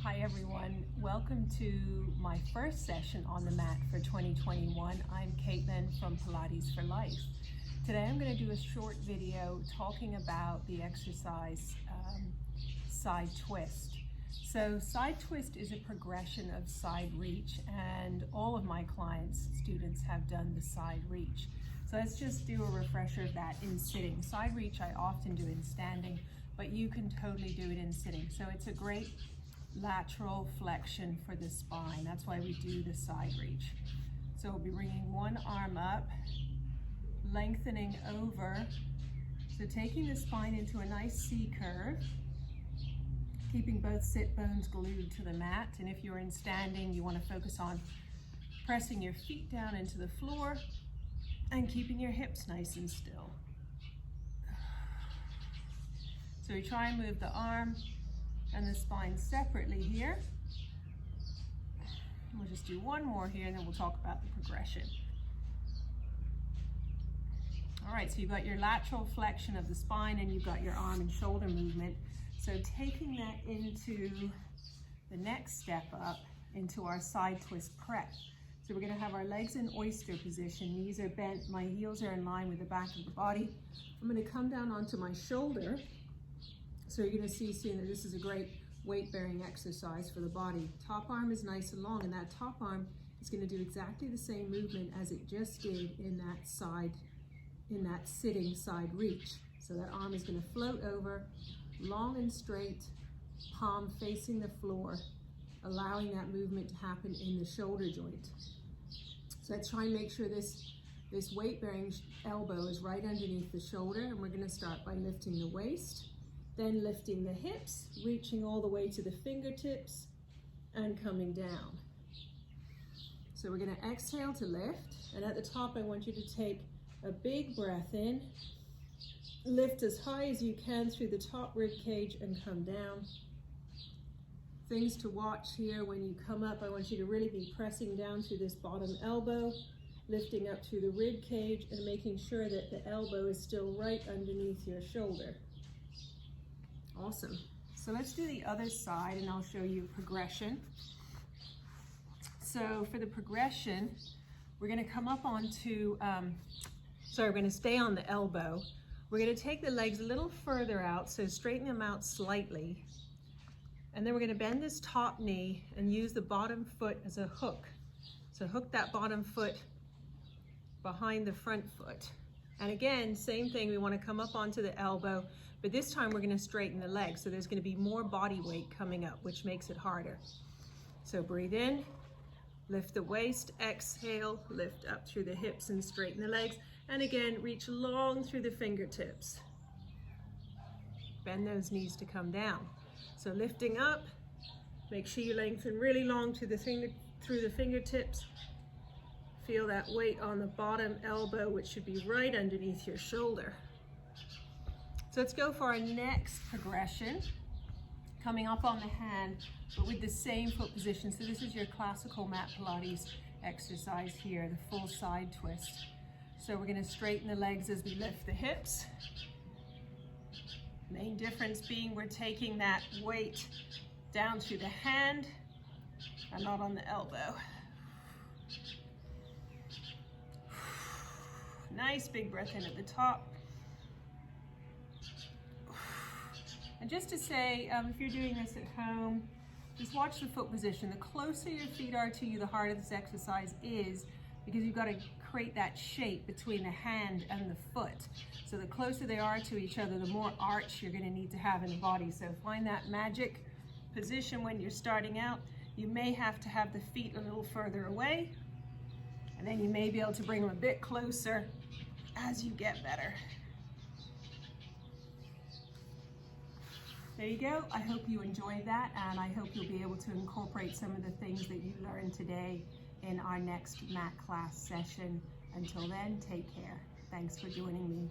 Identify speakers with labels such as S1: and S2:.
S1: Hi everyone, welcome to my first session on the mat for 2021. I'm Caitlin from Pilates for Life. Today I'm going to do a short video talking about the exercise side twist. So side twist is a progression of side reach, and all of my students have done the side reach. So let's just do a refresher of that in sitting. Side reach I often do in standing, but you can totally do it in sitting. So it's a great lateral flexion for the spine. That's why we do the side reach. So we'll be bringing one arm up, lengthening over. So taking the spine into a nice C curve, keeping both sit bones glued to the mat. And if you're in standing, you want to focus on pressing your feet down into the floor and keeping your hips nice and still. So we try and move the arm and the spine separately here. We'll just do one more here and then we'll talk about the progression. All right, so you've got your lateral flexion of the spine and you've got your arm and shoulder movement. So taking that into the next step up into our side twist prep. So we're gonna have our legs in oyster position, knees are bent, my heels are in line with the back of the body. I'm gonna come down onto my shoulder. So you're gonna see soon that this is a great weight-bearing exercise for the body. Top arm is nice and long, and that top arm is gonna do exactly the same movement as it just did in that sitting side reach. So that arm is gonna float over, long and straight, palm facing the floor, allowing that movement to happen in the shoulder joint. So let's try and make sure this weight-bearing elbow is right underneath the shoulder, and we're gonna start by lifting the waist, then lifting the hips, reaching all the way to the fingertips and coming down. So we're gonna exhale to lift, and at the top I want you to take a big breath in, lift as high as you can through the top rib cage and come down. Things to watch here: when you come up, I want you to really be pressing down through this bottom elbow, lifting up through the rib cage and making sure that the elbow is still right underneath your shoulder. Awesome. So let's do the other side and I'll show you progression. So for the progression, we're going to come up onto, we're going to stay on the elbow. We're going to take the legs a little further out, so straighten them out slightly. And then we're going to bend this top knee and use the bottom foot as a hook. So hook that bottom foot behind the front foot. And again, same thing, we want to come up onto the elbow, but this time we're going to straighten the legs. So there's going to be more body weight coming up, which makes it harder. So breathe in, lift the waist, exhale, lift up through the hips and straighten the legs. And again, reach long through the fingertips. Bend those knees to come down. So lifting up, make sure you lengthen really long through the fingertips. Feel that weight on the bottom elbow, which should be right underneath your shoulder. So let's go for our next progression. Coming up on the hand, but with the same foot position. So this is your classical mat Pilates exercise here, the full side twist. So we're gonna straighten the legs as we lift the hips. Main difference being we're taking that weight down through the hand and not on the elbow. Nice big breath in at the top. And just to say, if you're doing this at home, just watch the foot position. The closer your feet are to you, the harder this exercise is, because you've got to create that shape between the hand and the foot. So the closer they are to each other, the more arch you're going to need to have in the body. So find that magic position when you're starting out. You may have to have the feet a little further away, and then you may be able to bring them a bit closer as you get better. There you go. I hope you enjoyed that, and I hope you'll be able to incorporate some of the things that you learned today in our next mat class session. Until then, take care. Thanks for joining me.